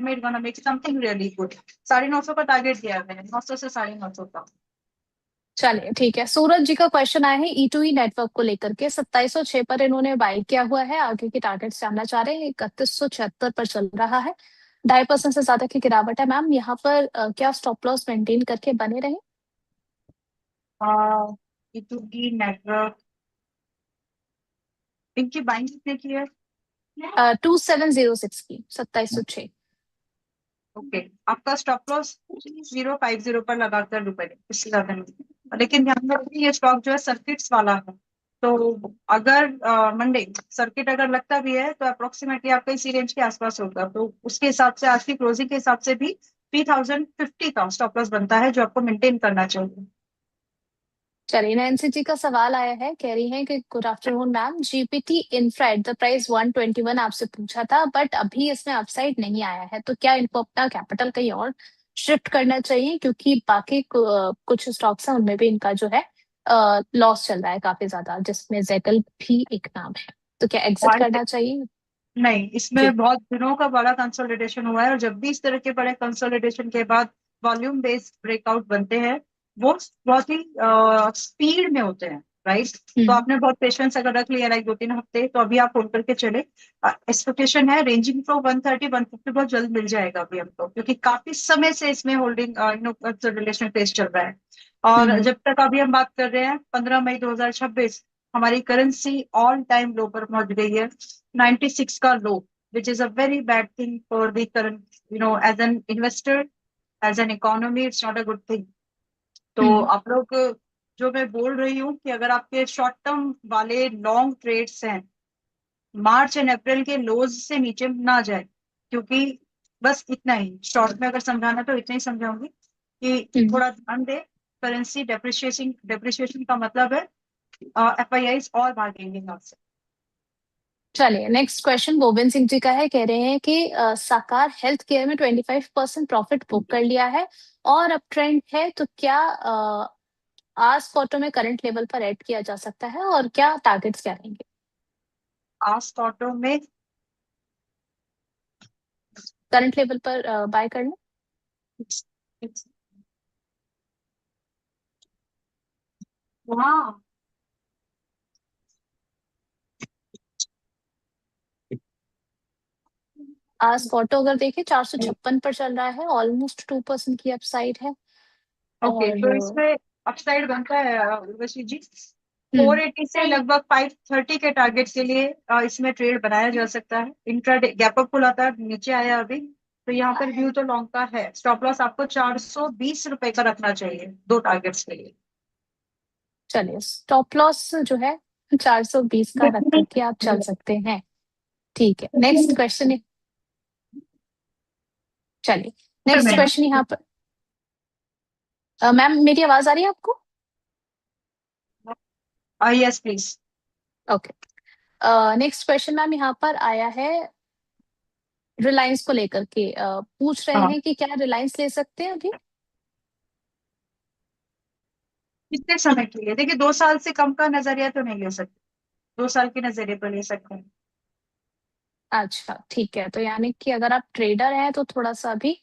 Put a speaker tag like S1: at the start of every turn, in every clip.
S1: made gonna make something really good. 950 का target दिया है 900 से 950 का।
S2: चलिए ठीक है, सूरज जी का क्वेश्चन आया है E2E नेटवर्क को लेकर के। 2706 पर इन्होंने बाई किया हुआ है, आगे की टारगेट जानना चाह रहे हैं। 3176 पर चल रहा है, 2.5% से ज्यादा की गिरावट है। मैम यहाँ पर क्या स्टॉप लॉस मेंटेन करके बने रहे?
S1: E2E नेटवर्क इनकी बाइंग कितने की है?
S2: 2706 की, 2706।
S1: ओके, आपका स्टॉप लॉस 050 पर लगाकर रुपए, इससे ज्यादा नहीं। लेकिन ध्यान रखिए ये स्टॉक जो है सर्किट्स वाला है, तो अगर मंडे सर्किट अगर लगता भी है तो अप्रोक्सीमेटली आपका इसी रेंज के आसपास होगा, तो उसके हिसाब से आज की क्लोजिंग के हिसाब से भी 3050 का स्टॉप लॉस बनता है जो आपको मेंटेन करना चाहिए।
S2: चलिए, नैन्सी जी का सवाल आया है, कह रही हैं कि good afternoon ma'am, GPT infra at the price 121 आपसे पूछा था, बट अभी इसमें अपसाइड नहीं आया है, तो क्या इनको अपना कैपिटल कहीं और शिफ्ट करना चाहिए? क्योंकि बाकी कुछ स्टॉक्स हैं उनमें भी इनका जो है लॉस चल रहा है काफी ज्यादा, जिसमें जेटल भी एक नाम है, तो क्या एग्जिट करना चाहिए?
S1: नहीं,
S2: जी।
S1: इसमें बहुत दिनों का बड़ा कंसोलिडेशन हुआ है, और जब भी इस तरह के बड़े कंसोलिडेशन के बाद वॉल्यूम बेस्ड ब्रेकआउट बनते हैं वो बहुत ही स्पीड में होते हैं, राइट? तो
S2: हम्म।
S1: आपने बहुत पेशेंस अगर रख लिया लाइक 2-3 हफ्ते, तो अभी आप होल्ड करके चले। एक्सपेक्टेशन है रेंजिंग फ्रॉम 130-150 बहुत जल्द मिल जाएगा अभी हमको, क्योंकि काफी समय से इसमें होल्डिंग कंसोलिडेशन फेज चल रहा है। और
S2: हम्म।
S1: जब तक अभी हम बात कर रहे हैं 15 मई 2026, हमारी करेंसी ऑल टाइम लो पर पहुंच गई है, 96 का लो, which is a very bad thing for the current, as an investor, as an economy, it's not a good thing. तो
S2: हम्म।
S1: आप लोग, जो मैं बोल रही हूँ कि अगर आपके शॉर्ट टर्म वाले लॉन्ग ट्रेड्स हैं, मार्च एंड अप्रैल के लोज से नीचे ना जाए, क्योंकि बस इतना ही शॉर्ट में अगर समझाना तो इतना ही समझाऊंगी कि
S2: हम्म।
S1: थोड़ा ध्यान दे। करेंसी डेप्रिशिएशन डेप्रिशिएशन का मतलब है FIIs और भागेंगे यहाँ से।
S2: चलिए, नेक्स्ट क्वेश्चन गोविंद सिंह जी का है, कह रहे हैं कि साकार हेल्थ केयर में 25% प्रॉफिट बुक कर लिया है और अब ट्रेंड है, तो क्या आज क्वार्टर में करंट लेवल पर ऐड किया जा सकता है, और क्या टारगेट्स क्या रहेंगे?
S1: आज ऑटो में
S2: करंट लेवल पर बाय करना।
S1: वहाँ
S2: आज क्वार्टर अगर देखें 456 पर चल रहा है, ऑलमोस्ट 2% की अपसाइड है।
S1: ओके,
S2: और
S1: तो इसमें अपसाइड बनता है उर्वशी जी,
S2: हम्म।
S1: 480 से लगभग 530 के टारगेट के लिए इसमें ट्रेड बनाया जा सकता है। इंट्राडे गैप अप खुला था, नीचे आया अभी, तो यहाँ पर व्यू तो लॉन्ग का है। स्टॉप लॉस आपको 420 रुपए का रखना चाहिए दो टारगेट्स के लिए।
S2: चलिए, स्टॉप लॉस जो है 420 का रख करके आप चल सकते हैं। ठीक है, नेक्स्ट क्वेश्चन। चलिए, नेक्स्ट क्वेश्चन यहाँ पर मैम, मेरी आवाज आ रही है आपको?
S1: Yes please.
S2: Okay. Next question ma'am यहाँ पर आया है, रिलायंस को लेकर के पूछ रहे
S1: हाँ,
S2: हैं कि क्या रिलायंस ले सकते हैं अभी?
S1: कितने समय के लिए? देखिए 2 साल से कम का नजरिया तो नहीं ले सकते, 2 साल के नजरिए पर ले सकते हैं।
S2: अच्छा ठीक है, तो यानी कि अगर आप ट्रेडर हैं तो थोड़ा सा अभी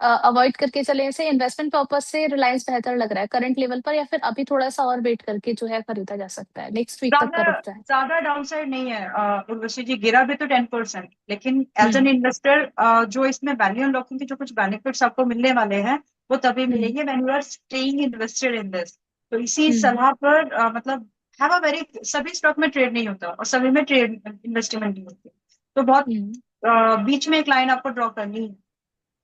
S2: अवॉइड करके चले। ऐसे इन्वेस्टमेंट पर्पज से रिलायंस बेहतर लग रहा है करंट लेवल पर, या फिर अभी थोड़ा सा और वेट करके जो है खरीदा जा सकता है, नेक्स्ट वीक तक का
S1: ज्यादा
S2: रुक जाए?
S1: ज्यादा डाउनसाइड नहीं है उर्वशी जी, गिरा भी तो 10%, लेकिन एज एन
S2: हम्म।
S1: इन्वेस्टर जो इसमें वैल्यू अनलॉकिंग के जो कुछ बेनिफिट्स आपको मिलने वाले हैं वो तभी
S2: हम्म।
S1: मिलेंगे when you are staying invested in this. तो इसी
S2: हम्म।
S1: सलाह पर मतलब हैव अ वेरी, सभी स्टॉक में ट्रेड नहीं होता और सभी में ट्रेड इन्वेस्टमेंट नहीं होती, तो बहुत
S2: हम्म।
S1: बीच में एक लाइन आपको ड्रॉ करनी है।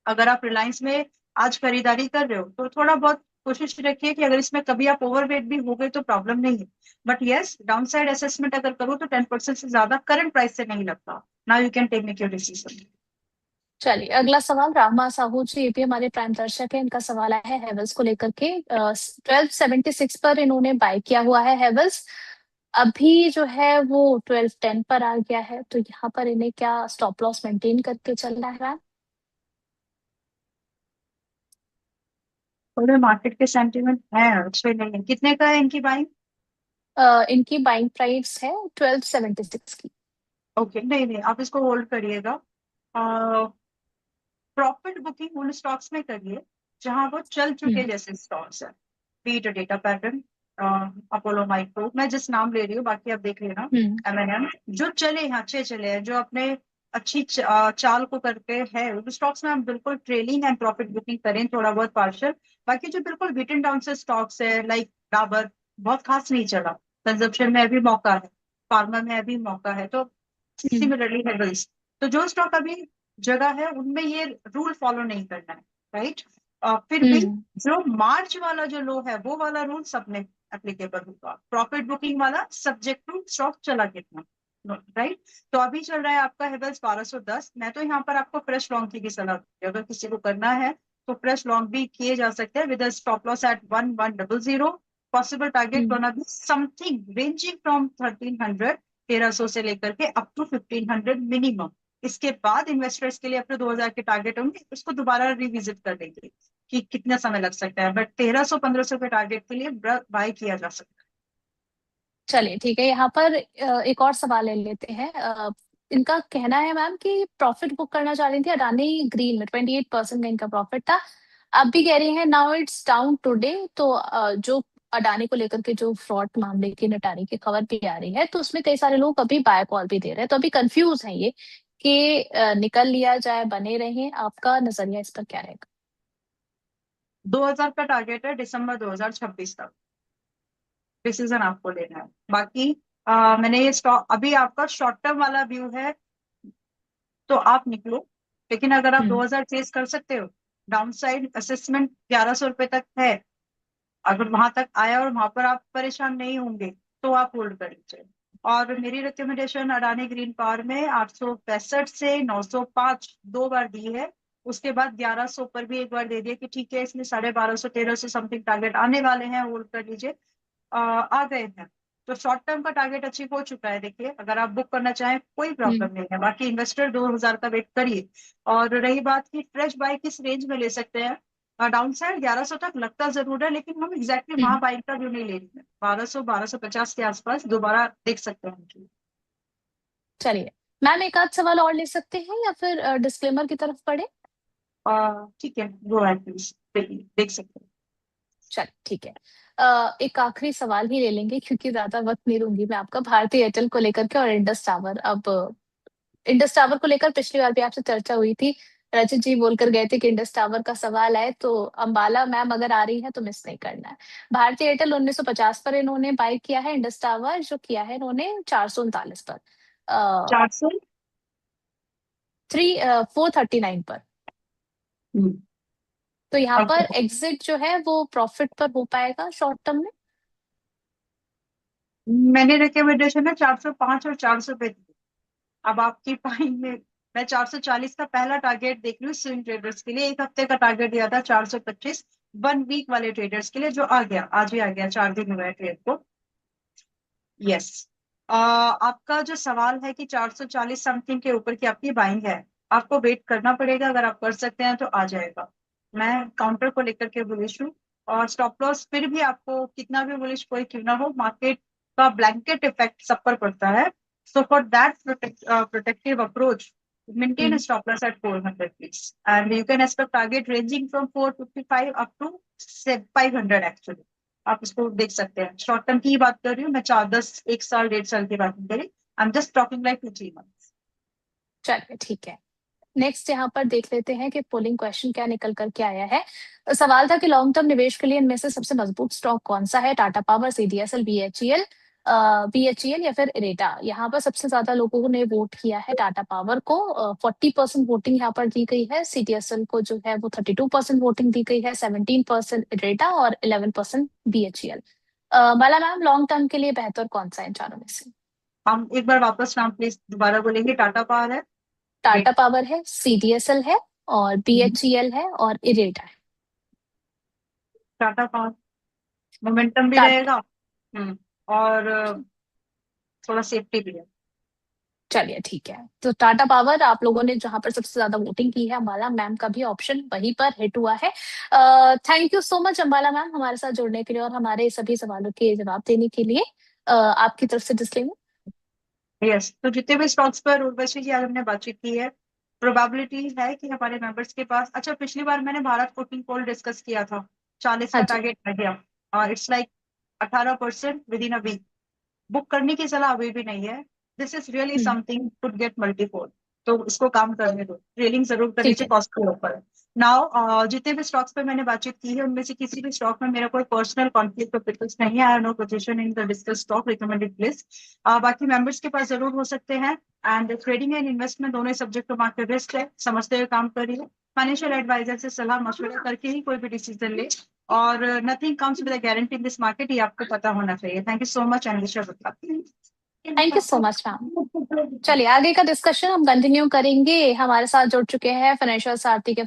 S1: अगर आप रिलायंस में आज खरीदारी कर रहे हो तो थोड़ा बहुत कोशिश रखिए कि अगर इसमें कभी आप ओवरवेट भी हो गए तो प्रॉब्लम नहीं है, बट यस डाउनसाइड असेसमेंट अगर करो तो 10% से ज्यादा करंट प्राइस से नहीं लगता। Now you can take make your decision.
S2: चलिए, अगला सवाल रामा साहू जी, ये भी हमारे प्राइम दर्शक है, इनका सवाल आया है हेवल्स को लेकर के। 1276 पर इन्होंने बाय किया हुआ है हेवल्स, अभी जो है वो 1210 पर आ गया है, तो यहाँ पर इन्हें क्या स्टॉप लॉस मेंटेन करके चलना है मैम?
S1: थोड़े मार्केट के सेंटीमेंट है अच्छे नहीं है। कितने का है इनकी बाइंग?
S2: इनकी बाइंग प्राइस है 1276 की।
S1: ओके, नहीं नहीं, आप इसको होल्ड करिएगा। प्रॉफिट बुकिंग उन स्टॉक्स में करिए जहां वो चल चुके जैसे स्टॉक्स है, बीट डेटा पैटर्न, अपोलो माइक्रो, मैं जिस नाम ले रही हूँ, बाकी आप देख लेना, एमएनएम, जो चले हैं, अच्छे चले हैं, जो अपने अच्छी चाल को करके है, उन स्टॉक्स में हम बिल्कुल ट्रेलिंग एंड प्रॉफिट बुकिंग करें, थोड़ा बहुत पार्शियल। बाकी जो बिल्कुल बिटन डाउन से स्टॉक्स है, लाइक डाबर, बहुत खास नहीं चला, कंजप्शन में अभी मौका है, फार्मा में अभी मौका है, तो सिमिलरली हेवल्स, तो जो स्टॉक अभी जगह है उनमें ये रूल फॉलो नहीं करना है, राइट। फिर भी जो मार्च वाला जो लो है, वो वाला रूल सब में एप्लीकेबल होगा, प्रॉफिट बुकिंग वाला सब्जेक्ट टू स्टॉक चला कितना, राइट। तो अभी चल रहा है आपका हेवल्स 1210, मैं तो यहाँ पर आपको फ्रेश लॉन्ग की भी सलाह दूंगी, अगर किसी को करना है तो फ्रेश लॉन्ग भी किए जा सकते हैं with stop loss at 1100, possible target बना भी समथिंग रेंजिंग फ्रॉम 1300, 1300 से लेकर के अप टू 1500 मिनिमम। इसके बाद इन्वेस्टर्स के लिए अपने 2000 के टारगेट होंगे, उसको दोबारा रिविजिट कर लेंगे कि कितना समय लग सकता है, बट 1300 1500 के टारगेट के लिए बाय किया जा सकता है।
S2: चलिए ठीक है, यहाँ पर एक और सवाल ले लेते हैं। इनका कहना है मैम कि प्रॉफिट बुक करना चाह रही थी अडानी ग्रीन में, 28% का इनका प्रॉफिट था। अब भी कह रही है नाउ इट्स डाउन टुडे, तो जो अडानी को लेकर के जो फ्रॉड मामले की निटारी की खबर भी आ रही है, तो उसमें कई सारे लोग अभी बाय कॉल भी दे रहे हैं, तो अभी कंफ्यूज है ये कि निकल लिया जाए, बने रहें, आपका नजरिया इस पर क्या रहेगा?
S1: 2000 का टारगेट है दिसंबर 2026 तक, डिसीजन आपको लेना है। बाकी मैंने ये स्टॉक, अभी आपका शॉर्ट टर्म वाला व्यू है तो आप निकलो, लेकिन अगर आप 2000 चेस कर सकते हो, डाउन साइड असेसमेंट 1100 रुपए तक है, अगर वहां तक आया और वहां पर आप परेशान नहीं होंगे तो आप होल्ड कर लीजिए। और मेरी रिकमेंडेशन अडानी ग्रीन पावर में 865 से 905 दो बार दी है, उसके बाद 1100 पर भी एक बार दे दिया कि ठीक है इसमें 1250 1300 समथिंग टारगेट आने वाले हैं, होल्ड कर लीजिए। आ गए हैं तो शॉर्ट टर्म का टारगेट अचीव हो चुका है, देखिए अगर आप बुक करना चाहें कोई प्रॉब्लम नहीं है, बाकी इन्वेस्टर 2000 का वेट करिए। और रही बात की फ्रेश बाय किस रेंज में ले सकते हैं, डाउन साइड 1100 तक लगता जरूर है, लेकिन हम एग्जैक्टली वहां बाइंग का व्यू नहीं ले रहे हैं, 1200 1250 के आसपास दोबारा देख सकते हैं हम।
S2: चलिए मैम, एक आध सवाल और ले सकते हैं या फिर डिस्क्लेमर की तरफ पढ़े?
S1: ठीक है, गो अहेड प्लीज, देख सकते हैं।
S2: चलिए ठीक है, एक आखिरी सवाल ही ले लेंगे क्योंकि ज्यादा वक्त नहीं दूंगी मैं आपका। भारतीय एयरटेल को लेकर के और इंडस टावर, अब इंडस टावर को लेकर पिछली बार भी आपसे चर्चा हुई थी, रजत जी बोलकर गए थे कि इंडस टावर का सवाल आए तो अंबाला मैम अगर आ रही है तो मिस नहीं करना है। भारतीय एयरटेल 1950 पर इन्होंने बाय किया है, इंडस टावर जो किया है इन्होंने 439 पर,
S1: 400।
S2: 439 पर। तो यहाँ पर एग्जिट जो है वो प्रॉफिट पर हो पाएगा शॉर्ट टर्म में?
S1: मैंने रिकमेंडेशन है 405 और 400 पे दी। अब आपकी टाइम में मैं 440 का पहला टारगेट देख रही हूँ स्विंग ट्रेडर्स के लिए, एक हफ्ते का टारगेट दिया था 425 वन वीक वाले ट्रेडर्स के लिए, जो आ गया, आज ही आ गया, 4 दिन हुआ है ट्रेड को। यस, आपका जो सवाल है कि 440 समथिंग के ऊपर की आपकी बाइंग है, आपको वेट करना पड़ेगा, अगर आप कर सकते हैं तो आ जाएगा। मैं काउंटर को लेकर के बुलिश हूँ, और स्टॉप लॉस फिर भी आपको कितना भी बुलिश कोई क्यों ना हो, मार्केट का ब्लैंकेट इफेक्ट सब पर पड़ता है, so for that protective approach maintain a stop loss at 400 please, and you can expect target ranging from 455 up to 500 actually, आप इसको देख सकते हैं। शॉर्ट टर्म की ही बात कर रही हूँ मैं, 4 10 1 साल 1.5 साल की बात नहीं करी, I am just talking like 2 3 months.
S2: चलिए ठीक है, नेक्स्ट यहाँ पर देख लेते हैं कि पोलिंग क्वेश्चन क्या निकल करके आया है। सवाल था कि लॉन्ग टर्म निवेश के लिए इनमें से सबसे मजबूत स्टॉक कौन सा है, Tata power, CDSL, BHEL, BHEL या फिर इरेटा। यहाँ पर सबसे ज्यादा लोगों ने वोट किया है टाटा पावर को, 40% वोटिंग यहाँ पर दी गई है। सीडीएसएल को जो है वो 32% वोटिंग दी गई है, 17% इरेटा और 11% बीएचईएल। माला मैम, लॉन्ग टर्म के लिए बेहतर कौन सा है इन चारों में से?
S1: हम एक बार वापस नाम प्लीज दोबारा बोलेंगे, टाटा पावर है,
S2: टाटा पावर है, सीडीएसएल है और बीएचईएल है और इरेटा है।
S1: टाटा पावर मोमेंटम भी
S2: टाटा,
S1: रहेगा, और थोड़ा सेफ्टी भी है।
S2: चलिए ठीक है, तो टाटा पावर आप लोगों ने जहां पर सबसे ज्यादा वोटिंग की है, अंबाला मैम का भी ऑप्शन वहीं पर हिट हुआ है। Thank you so much Ambala ma'am हमारे साथ जुड़ने के लिए और हमारे सभी सवालों के जवाब देने के लिए। आपकी तरफ से डिस्क्लेमर।
S1: यस, तो जितने भी स्टॉक्स पर उर्वशी जी आज हमने बातचीत की है, प्रोबेबिलिटी है कि हमारे मेंबर्स के पास, अच्छा पिछली बार मैंने भारत कोटिंग कोल डिस्कस किया था, 40
S2: हाँ
S1: का
S2: जी।
S1: टारगेट आ गया, और it's like 18% within a week. बुक करने की सलाह अभी भी नहीं है। This is really
S2: hmm.
S1: Something could get multifold, तो इसको काम करने दो, ट्रेलिंग जरूर कर
S2: ठीक
S1: लीजिए
S2: है।
S1: कॉस्ट के ऊपर। नाउ जितने भी स्टॉक्स पे मैंने बातचीत की है उनमें से किसी भी स्टॉक में मेरा कोई पर्सनल कॉन्फ्लिक्ट ऑफ इंटरेस्ट नहीं है, I know position in the discuss stock recommended list. बाकी मेंबर्स के पास जरूर हो सकते हैं। एंड ट्रेडिंग एंड इन्वेस्टमेंट दोनों सब्जेक्ट टू मार्केट रिस्क है, समझते हुए काम करिए, फाइनेंशियल एडवाइजर से सलाह मशवरा करके ही कोई भी डिसीजन ले, और nothing comes with a guarantee in this market, ये आपको पता होना चाहिए। Thank you so much and wish you good luck.
S2: Thank you so much ma'am. चलिए आगे का डिस्कशन हम कंटिन्यू करेंगे। हमारे साथ जुड़ चुके हैं फाइनेंशियल सारथी के